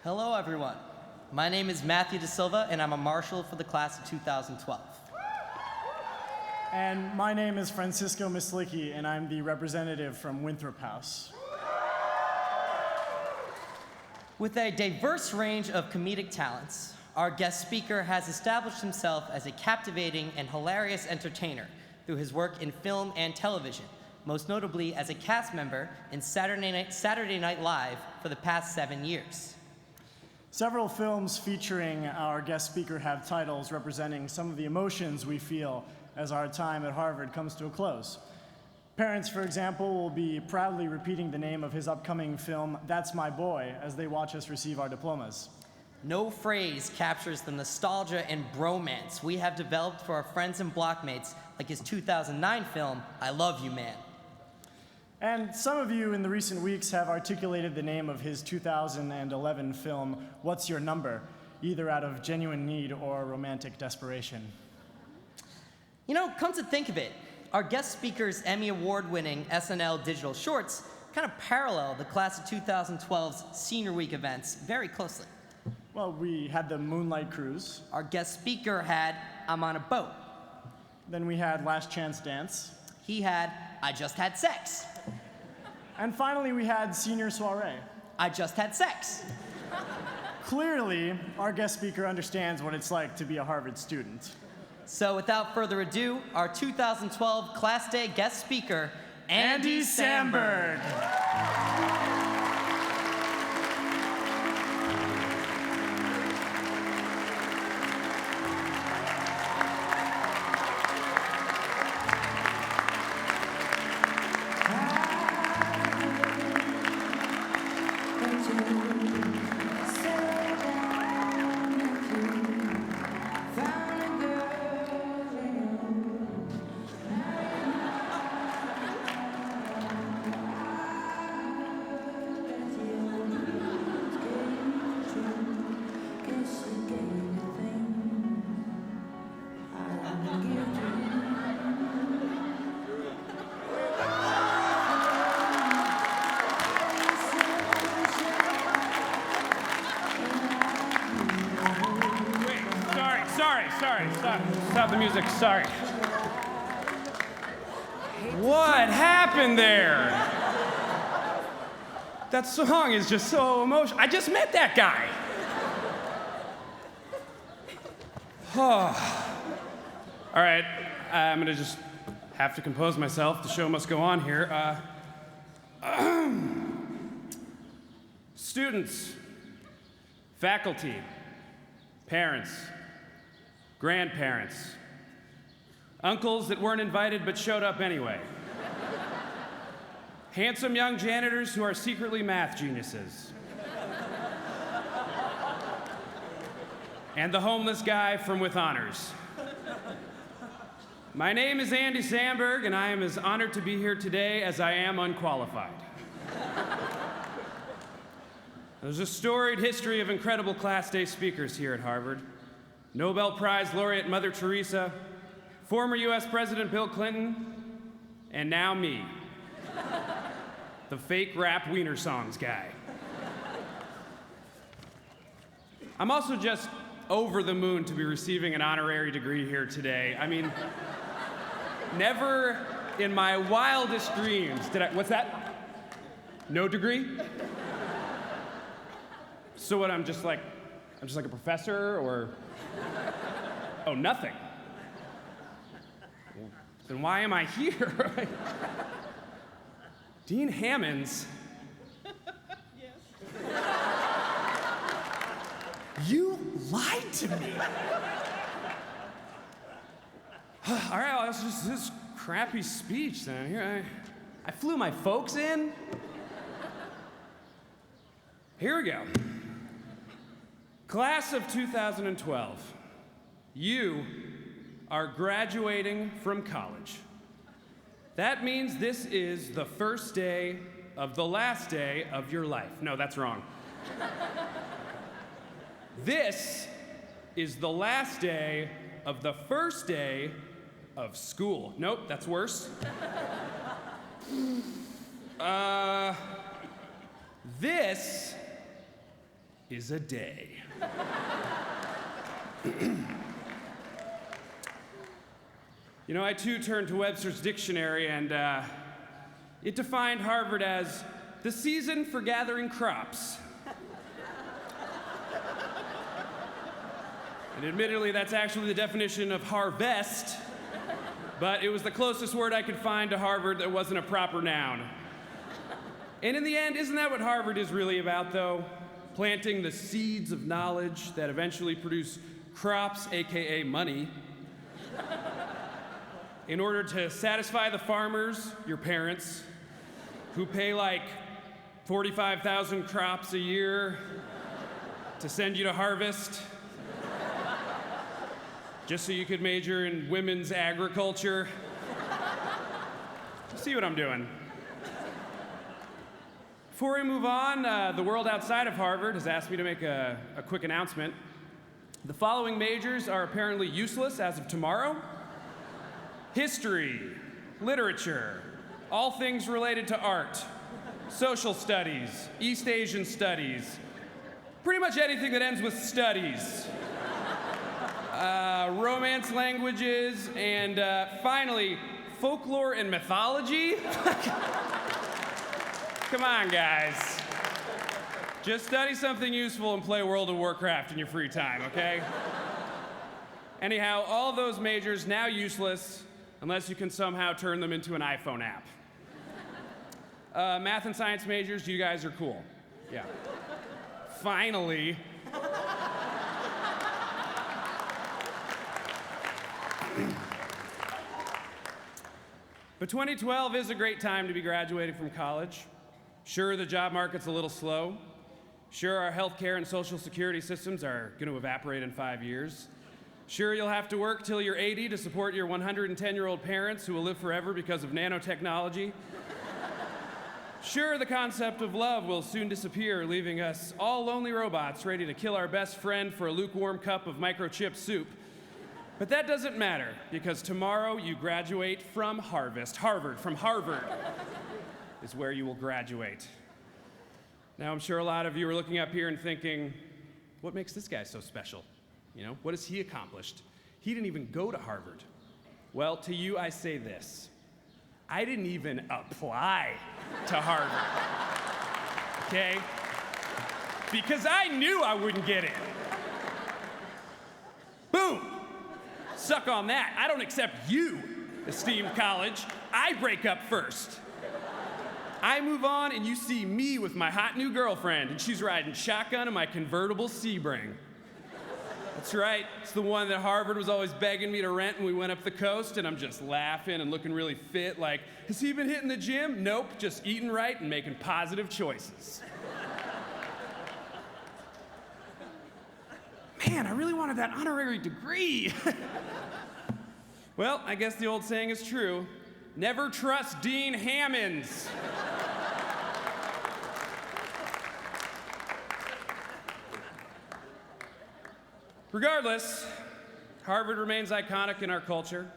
Hello, everyone. My name is Matthew De Silva, and I'm a marshal for the class of 2012. And my name is Francisco Mislicki, and I'm the representative from Winthrop House. With a diverse range of comedic talents, our guest speaker has established himself as a captivating and hilarious entertainer through his work in film and television, most notably as a cast member in Saturday Night Live for the past 7 years. Several films featuring our guest speaker have titles representing some of the emotions we feel as our time at Harvard comes to a close. Parents, for example, will be proudly repeating the name of his upcoming film, That's My Boy, as they watch us receive our diplomas. No phrase captures the nostalgia and bromance we have developed for our friends and blockmates, like his 2009 film, I Love You, Man. And some of you in the recent weeks have articulated the name of his 2011 film, What's Your Number, either out of genuine need or romantic desperation. You know, come to think of it, our guest speaker's Emmy Award-winning SNL digital shorts kind of parallel the class of 2012's Senior Week events very closely. Well, we had the Moonlight Cruise. Our guest speaker had I'm on a Boat. Then we had Last Chance Dance. He had I Just Had Sex. And finally, we had Senior Soiree. I Just Had Sex. Clearly, our guest speaker understands what it's like to be a Harvard student. So without further ado, our 2012 Class Day guest speaker, Andy Samberg. Stop the music, sorry. What happened there? That song is just so emotional. I just met that guy. Oh. All right, I'm gonna just have to compose myself. The show must go on here. Students, faculty, parents, grandparents, uncles that weren't invited but showed up anyway, handsome young janitors who are secretly math geniuses, and the homeless guy from With Honors. My name is Andy Samberg, and I am as honored to be here today as I am unqualified. There's a storied history of incredible Class Day speakers here at Harvard. Nobel Prize laureate Mother Teresa, former US President Bill Clinton, and now me, the fake rap wiener songs guy. I'm also just over the moon to be receiving an honorary degree here today. I mean, never in my wildest dreams did I, what's that? No degree? So what, I'm just like a professor, or? Oh, nothing. Well, then why am I here? Dean Hammonds? Yes. You lied to me. All right, well, that's just this crappy speech then. Here, I flew my folks in. Here we go. Class of 2012, you are graduating from college. That means this is the first day of the last day of your life. No, that's wrong. This is the last day of the first day of school. Nope, that's worse. This is a day. You know, I too turned to Webster's dictionary, and it defined Harvard as the season for gathering crops. And admittedly, that's actually the definition of harvest, but it was the closest word I could find to Harvard that wasn't a proper noun. And in the end, isn't that what Harvard is really about, though? Planting the seeds of knowledge that eventually produce crops, AKA money, in order to satisfy the farmers, your parents, who pay like 45,000 crops a year to send you to harvest, just so you could major in women's agriculture. See what I'm doing? Before we move on, the world outside of Harvard has asked me to make a quick announcement. The following majors are apparently useless as of tomorrow: history, literature, all things related to art, social studies, East Asian studies, pretty much anything that ends with studies, romance languages, and finally, folklore and mythology. Come on, guys. Just study something useful and play World of Warcraft in your free time, okay? Anyhow, all those majors now useless unless you can somehow turn them into an iPhone app. Math and science majors, you guys are cool. Yeah. Finally. But 2012 is a great time to be graduating from college. Sure, the job market's a little slow. Sure, our healthcare and social security systems are going to evaporate in 5 years. Sure, you'll have to work till you're 80 to support your 110-year-old parents who will live forever because of nanotechnology. Sure, the concept of love will soon disappear, leaving us all lonely robots ready to kill our best friend for a lukewarm cup of microchip soup. But that doesn't matter, because tomorrow you graduate from Harvard, from Harvard is where you will graduate. Now, I'm sure a lot of you are looking up here and thinking, what makes this guy so special? You know, what has he accomplished? He didn't even go to Harvard. Well, to you, I say this. I didn't even apply to Harvard, okay? Because I knew I wouldn't get in. Boom! Suck on that. I don't accept you, esteemed college. I break up first. I move on, and you see me with my hot new girlfriend, and she's riding shotgun in my convertible Sebring. That's right, it's the one that Harvard was always begging me to rent when we went up the coast, and I'm just laughing and looking really fit, like, has he been hitting the gym? Nope, just eating right and making positive choices. Man, I really wanted that honorary degree. Well, I guess the old saying is true. Never trust Dean Hammonds. Regardless, Harvard remains iconic in our culture.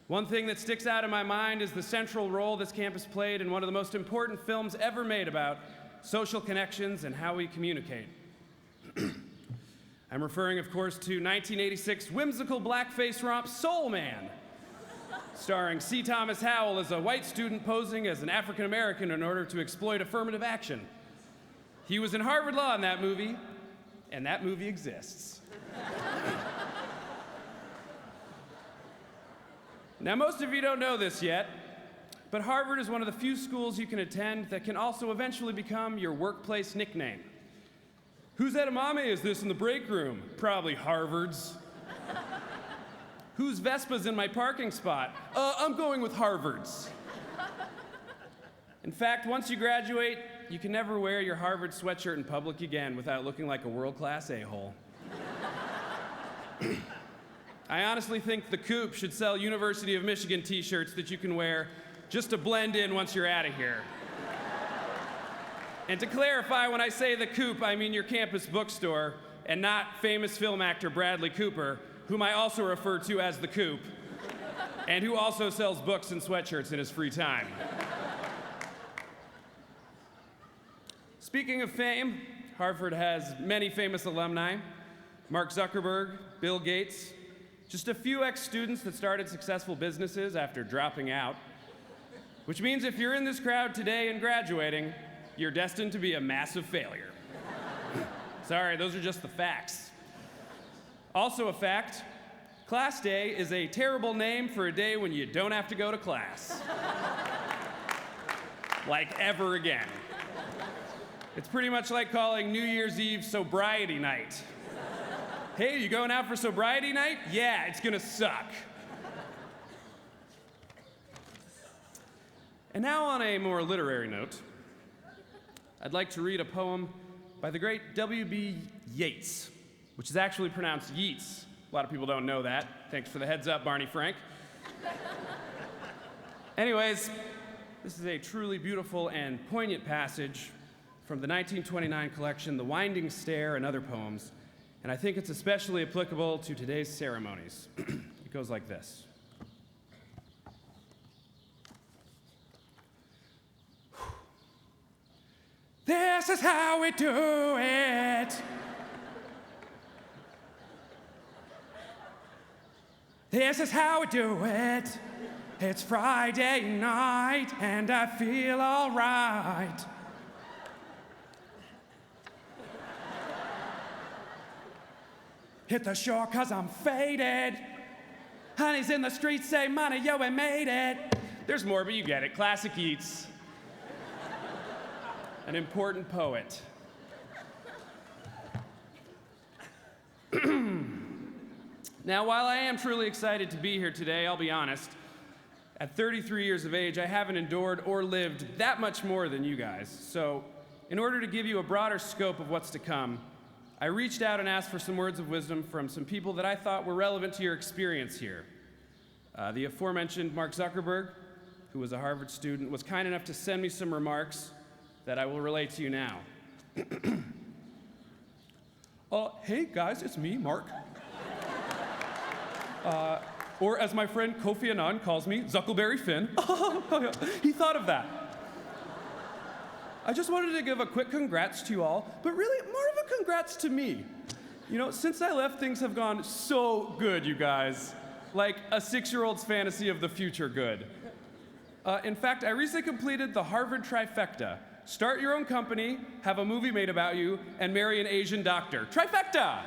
One thing that sticks out in my mind is the central role this campus played in one of the most important films ever made about social connections and how we communicate. I'm referring, of course, to 1986 whimsical blackface romp Soul Man, starring C. Thomas Howell as a white student posing as an African American in order to exploit affirmative action. He was in Harvard Law in that movie, and that movie exists. Now, most of you don't know this yet, but Harvard is one of the few schools you can attend that can also eventually become your workplace nickname. Whose edamame is this in the break room? Probably Harvard's. Whose Vespa's in my parking spot? I'm going with Harvard's. In fact, once you graduate, you can never wear your Harvard sweatshirt in public again without looking like a world-class a-hole. I honestly think the Coop should sell University of Michigan t-shirts that you can wear just to blend in once you're out of here. And to clarify, when I say the Coop, I mean your campus bookstore, and not famous film actor Bradley Cooper, whom I also refer to as the Coop, and who also sells books and sweatshirts in his free time. Speaking of fame, Harvard has many famous alumni: Mark Zuckerberg, Bill Gates, just a few ex-students that started successful businesses after dropping out. Which means if you're in this crowd today and graduating, you're destined to be a massive failure. Sorry, those are just the facts. Also a fact, Class Day is a terrible name for a day when you don't have to go to class. Like ever again. It's pretty much like calling New Year's Eve sobriety night. Hey, you going out for sobriety night? Yeah, it's gonna suck. And now on a more literary note, I'd like to read a poem by the great W.B. Yeats, which is actually pronounced Yeats. A lot of people don't know that. Thanks for the heads up, Barney Frank. Anyways, this is a truly beautiful and poignant passage from the 1929 collection, The Winding Stair and Other Poems, and I think it's especially applicable to today's ceremonies. It goes like this. This is how we do it. This is how we do it. It's Friday night and I feel all right. Hit the shore 'cause I'm faded. Honey's in the streets say, money, yo, we made it. There's more, but you get it. Classic Yeats. An important poet. Now, while I am truly excited to be here today, I'll be honest, at 33 years of age, I haven't endured or lived that much more than you guys. So, in order to give you a broader scope of what's to come, I reached out and asked for some words of wisdom from some people that I thought were relevant to your experience here. The aforementioned Mark Zuckerberg, who was a Harvard student, was kind enough to send me some remarks that I will relate to you now. Hey guys, it's me, Mark. Or as my friend Kofi Annan calls me, Zuckleberry Finn. He thought of that. I just wanted to give a quick congrats to you all, but really more of a congrats to me. You know, since I left, things have gone so good, you guys. Like a 6-year-old's fantasy of the future good. In fact, I recently completed the Harvard trifecta. Start your own company, have a movie made about you, and marry an Asian doctor. Trifecta!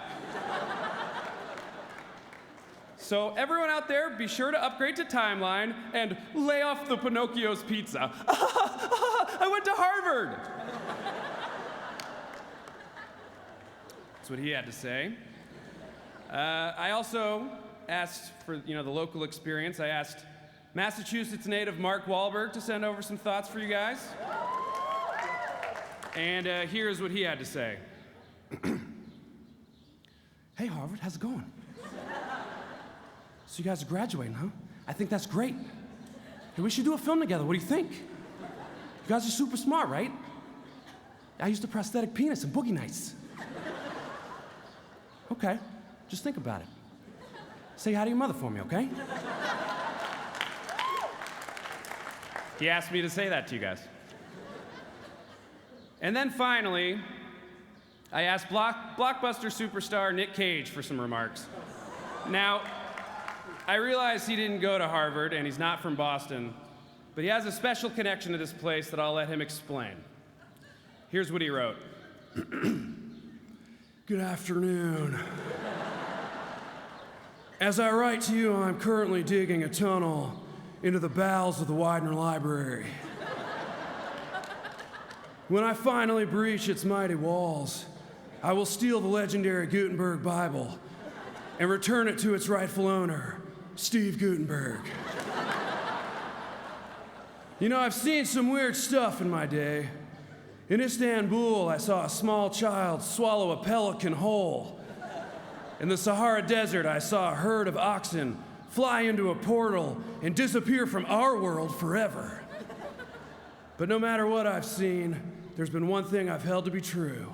So everyone out there, be sure to upgrade to Timeline and lay off the Pinocchio's pizza. I went to Harvard! That's what he had to say. I also asked for, the local experience. I asked Massachusetts native Mark Wahlberg to send over some thoughts for you guys. And here's what he had to say. Hey, Harvard, how's it going? So you guys are graduating, huh? I think that's great. Hey, we should do a film together. What do you think? You guys are super smart, right? I used a prosthetic penis in Boogie Nights. Okay, just think about it. Say hi to your mother for me, okay? He asked me to say that to you guys. And then finally, I asked blockbuster superstar Nick Cage for some remarks. Now, I realize he didn't go to Harvard and he's not from Boston, but he has a special connection to this place that I'll let him explain. Here's what he wrote. Good afternoon. As I write to you, I'm currently digging a tunnel into the bowels of the Widener Library. When I finally breach its mighty walls, I will steal the legendary Gutenberg Bible and return it to its rightful owner, Steve Gutenberg. You know, I've seen some weird stuff in my day. In Istanbul, I saw a small child swallow a pelican whole. In the Sahara Desert, I saw a herd of oxen fly into a portal and disappear from our world forever. But no matter what I've seen, there's been one thing I've held to be true.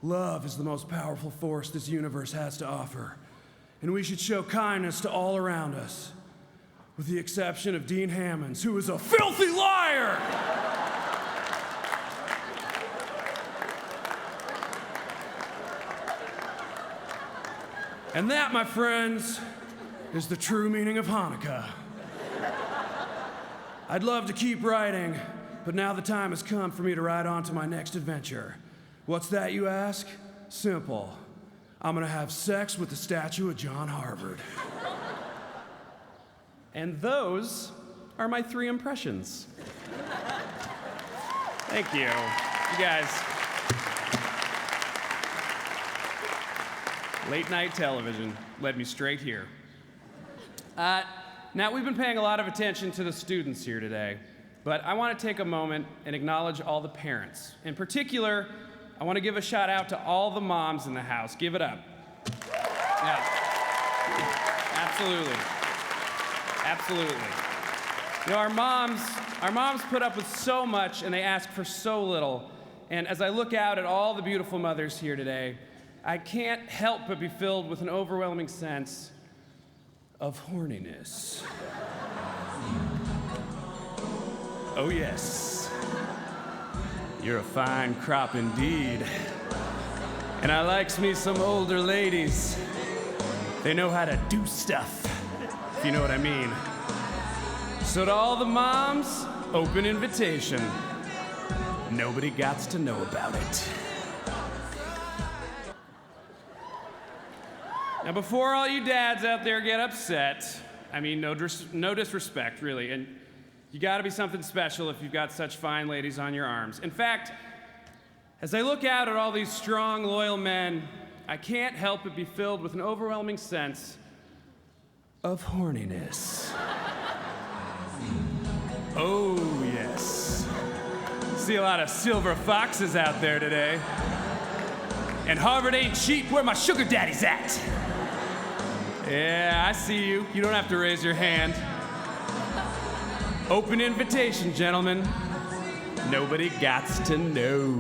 Love is the most powerful force this universe has to offer. And we should show kindness to all around us, with the exception of Dean Hammonds, who is a filthy liar! And that, my friends, is the true meaning of Hanukkah. I'd love to keep writing, but now the time has come for me to ride on to my next adventure. What's that, you ask? Simple. I'm gonna have sex with the statue of John Harvard. And those are my 3 impressions. Thank you. You guys. Late night television led me straight here. Now, we've been paying a lot of attention to the students here today, but I want to take a moment and acknowledge all the parents. In particular, I want to give a shout out to all the moms in the house. Give it up. Yeah. Absolutely. Absolutely. You know, our moms put up with so much and they ask for so little. And as I look out at all the beautiful mothers here today, I can't help but be filled with an overwhelming sense of horniness. Oh yes, you're a fine crop indeed. And I likes me some older ladies. They know how to do stuff, if you know what I mean. So to all the moms, open invitation. Nobody gots to know about it. Now, before all you dads out there get upset, I mean, no disrespect, really, and you gotta be something special if you've got such fine ladies on your arms. In fact, as I look out at all these strong, loyal men, I can't help but be filled with an overwhelming sense of horniness. Oh, yes. See a lot of silver foxes out there today. And Harvard ain't cheap, where my sugar daddy's at. Yeah, I see you. You don't have to raise your hand. Open invitation, gentlemen. Nobody gots to know.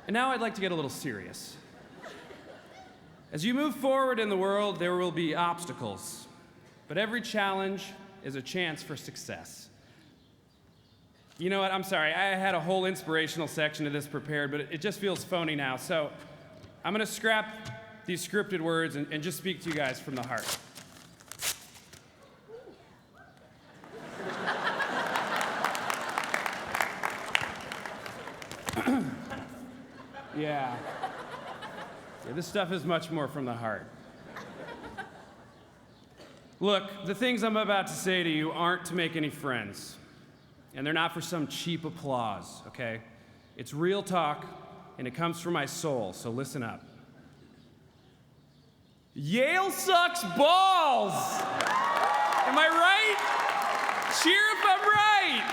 And now I'd like to get a little serious. As you move forward in the world, there will be obstacles, but every challenge is a chance for success. You know what, I'm sorry, I had a whole inspirational section of this prepared, but it just feels phony now, so I'm gonna scrap these scripted words and just speak to you guys from the heart. Yeah, this stuff is much more from the heart. Look, the things I'm about to say to you aren't to make any friends. And they're not for some cheap applause, okay? It's real talk, and it comes from my soul, so listen up. Yale sucks balls! Am I right? Cheer if I'm right!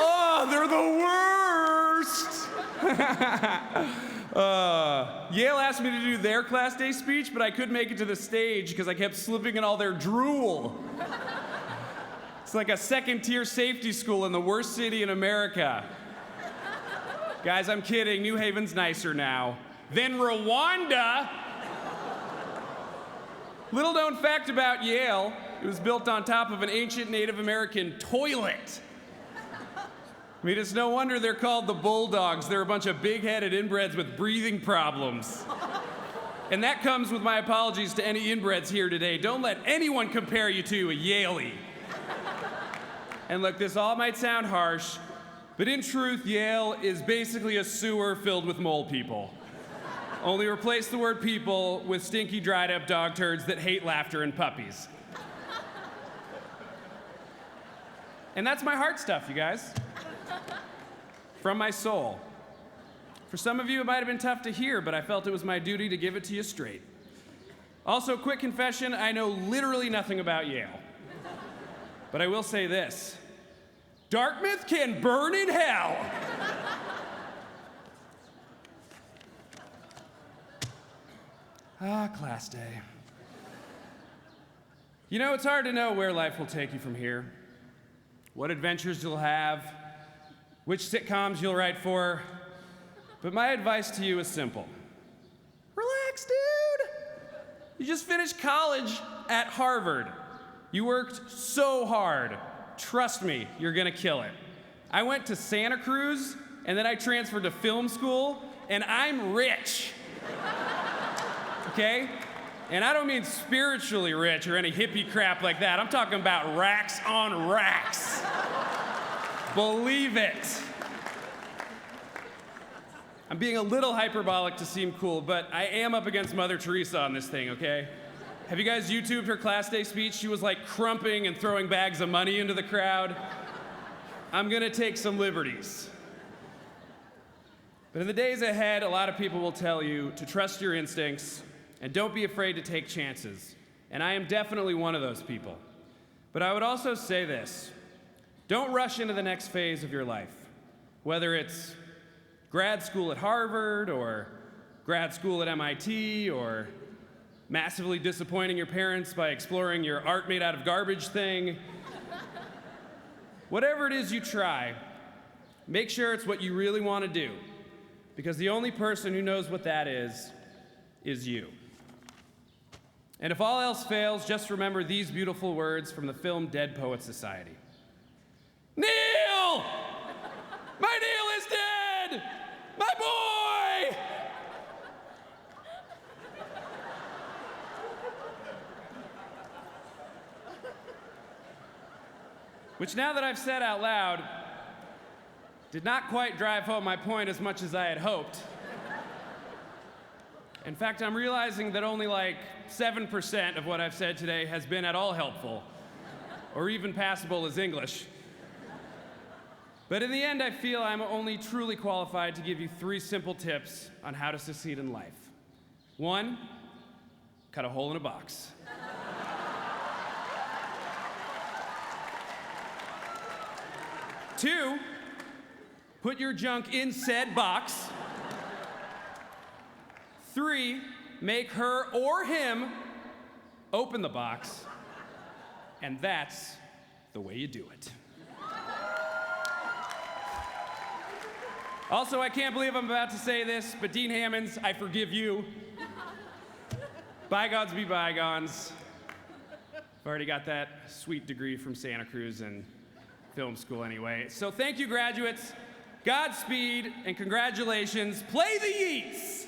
Oh, they're the worst! Yale asked me to do their class day speech, but I couldn't make it to the stage because I kept slipping in all their drool. It's like a second-tier safety school in the worst city in America. Guys, I'm kidding. New Haven's nicer now. Then Rwanda. Little known fact about Yale, it was built on top of an ancient Native American toilet. I mean, it's no wonder they're called the Bulldogs. They're a bunch of big-headed inbreds with breathing problems. And that comes with my apologies to any inbreds here today. Don't let anyone compare you to a Yaley. And look, this all might sound harsh, but in truth, Yale is basically a sewer filled with mole people. Only replace the word people with stinky, dried-up dog turds that hate laughter and puppies. And that's my heart stuff, you guys. From my soul. For some of you, it might have been tough to hear, but I felt it was my duty to give it to you straight. Also, quick confession, I know literally nothing about Yale. But I will say this. Dartmouth can burn in hell. Class day. You know, it's hard to know where life will take you from here. What adventures you'll have, which sitcoms you'll write for. But my advice to you is simple. Relax, dude. You just finished college at Harvard. You worked so hard. Trust me, you're gonna kill it. I went to Santa Cruz, and then I transferred to film school, and I'm rich. Okay? And I don't mean spiritually rich or any hippie crap like that. I'm talking about racks on racks. Believe it. I'm being a little hyperbolic to seem cool, but I am up against Mother Teresa on this thing, okay? Have you guys YouTubed her class day speech? She was like crumping and throwing bags of money into the crowd. I'm gonna take some liberties. But in the days ahead, a lot of people will tell you to trust your instincts and don't be afraid to take chances. And I am definitely one of those people. But I would also say this: don't rush into the next phase of your life, whether it's grad school at Harvard or grad school at MIT or massively disappointing your parents by exploring your art made out of garbage thing. Whatever it is you try, make sure it's what you really want to do, because the only person who knows what that is you. And if all else fails, just remember these beautiful words from the film Dead Poets Society. Neil! My Neil is dead! My boy! Which, now that I've said out loud, did not quite drive home my point as much as I had hoped. In fact, I'm realizing that only like 7% of what I've said today has been at all helpful, or even passable as English. But in the end, I feel I'm only truly qualified to give you 3 simple tips on how to succeed in life. 1, cut a hole in a box. 2, put your junk in said box. 3, make her or him open the box. And that's the way you do it. Also, I can't believe I'm about to say this, but Dean Hammonds, I forgive you. Bygones be bygones. I've already got that sweet degree from Santa Cruz and film school anyway. So thank you, graduates. Godspeed and congratulations. Play the Yeats!